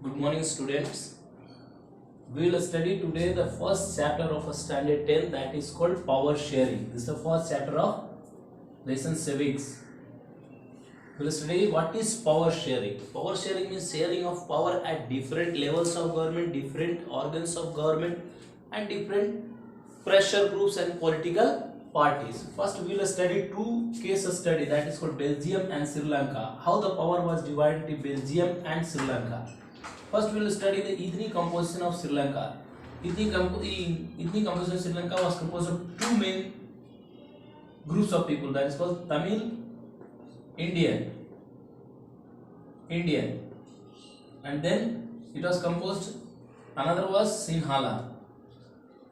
Good morning, students. We will study today the first chapter of a standard 10, that is called power sharing. This is the first chapter of lesson civics. We will study what is power sharing. Power sharing means sharing of power at different levels of government, different organs of government, and different pressure groups and political parties. First, we will study two case study, that is called Belgium and Sri Lanka. How the power was divided in Belgium and Sri Lanka. First, we will study the ethnic composition of Sri Lanka. Ethnic composition of Sri Lanka was composed of two main groups of people, that is called Tamil, Indian, and then it was composed, another was Sinhala.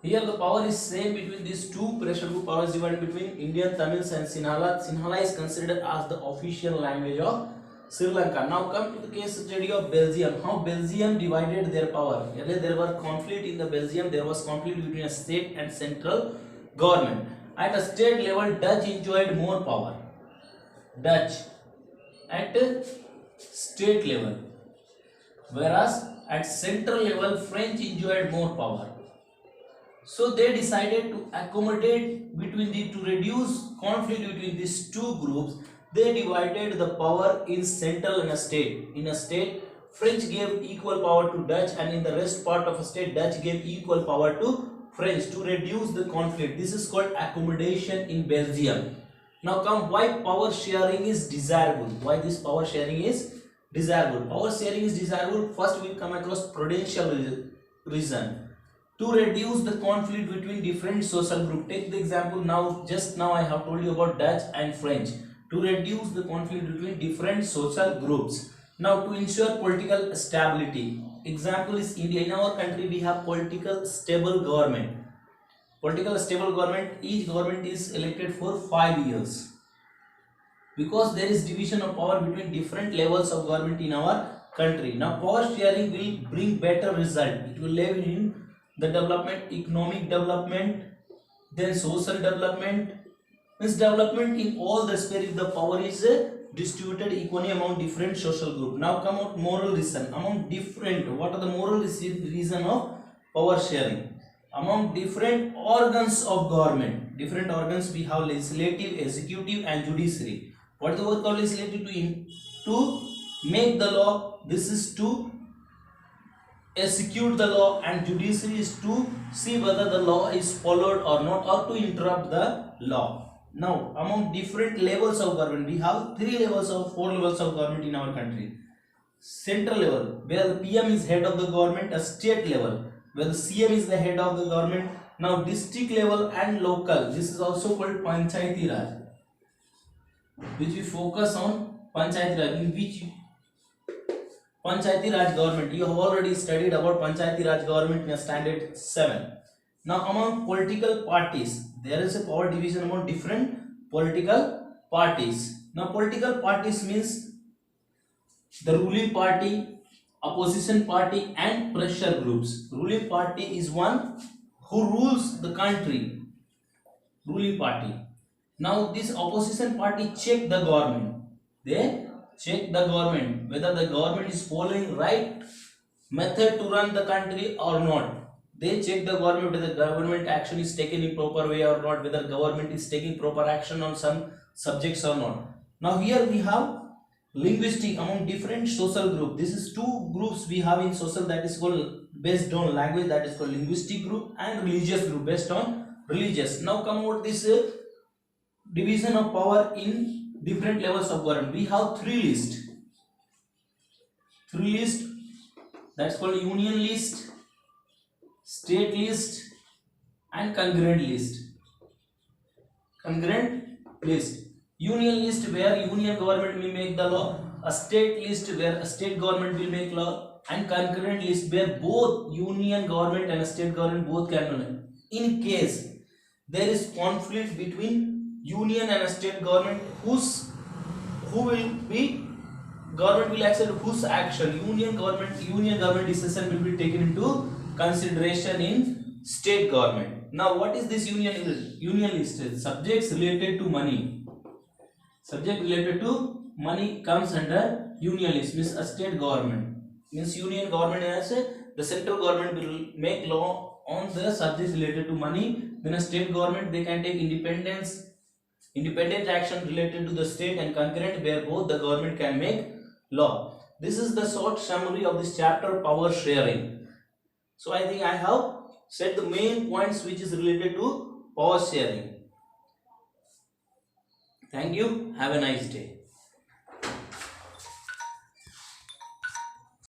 Here the power is same between these two pressure group. Power is divided between Indian, Tamils and Sinhala. Sinhala is considered as the official language of Sri Lanka. Now come to the case study of Belgium. How Belgium divided their power. Earlier there was conflict in the Belgium. There was conflict between a state and central government. At a state level, Dutch enjoyed more power. Dutch at state level, whereas at central level, French enjoyed more power. So they decided to accommodate to reduce conflict between these two groups. They divided the power in central and a state. In a state, French gave equal power to Dutch, and in the rest part of a state, Dutch gave equal power to French to reduce the conflict. This is called accommodation in Belgium. Now come, why power sharing is desirable? Why this power sharing is desirable? Power sharing is desirable. First, we will come across prudential reason. To reduce the conflict between different social groups. Take the example just now I have told you about Dutch and French. To reduce the conflict between different social groups. Now to ensure political stability. Example is India. In our country we have political stable government. Political stable government, each government is elected for 5 years. Because there is division of power between different levels of government in our country. Now power sharing will bring better result. It will live in the development, economic development, then social development. Means development in all the sphere if the power is distributed equally among different social group. Now come out moral reason. Among different, what are the moral reason of power sharing? Among different organs of government. Different organs we have legislative, executive and judiciary. What is the work of legislative? To make the law. This is to execute the law, and judiciary is to see whether the law is followed or not, or to interrupt the law. Now among different levels of government, we have 4 levels of government in our country. Central level, where the PM is head of the government. A state level, where the CM is the head of the government. Now district level and local, this is also called Panchayati Raj, which we focus on. Panchayati Raj, in which Panchayati Raj government, you have already studied about Panchayati Raj government in standard 7. Now among political parties, there is a power division among different political parties. Now political parties means the ruling party, opposition party and pressure groups. Ruling party is one who rules the country. Ruling party. Now this opposition party check the government. They check the government whether the government is following right method to run the country or not. They check the government whether the government action is taken in proper way or not, whether government is taking proper action on some subjects or not. Now here we have linguistic among different social group. This is two groups we have in social, that is called based on language, that is called linguistic group, and religious group based on religious. Now come out this division of power in different levels of government. We have three lists. That's called union list, state list and concurrent list. Union list, where union government will make the law. A state list, where a state government will make law. And concurrent list, where both union government and state government both can rule. In case there is conflict between union and state government, government will accept whose action? Union government decision will be taken into consideration in state government. Now what is this union list? Subjects related to money. Subject related to money comes under union list, means a state government. means union government as the central government will make law on the subjects related to money. Then a state government, they can take independent action related to the state, and concurrent, where both the government can make law. This is the short summary of this chapter, power sharing. So I think I have said the main points which is related to power sharing. Thank you. Have a nice day.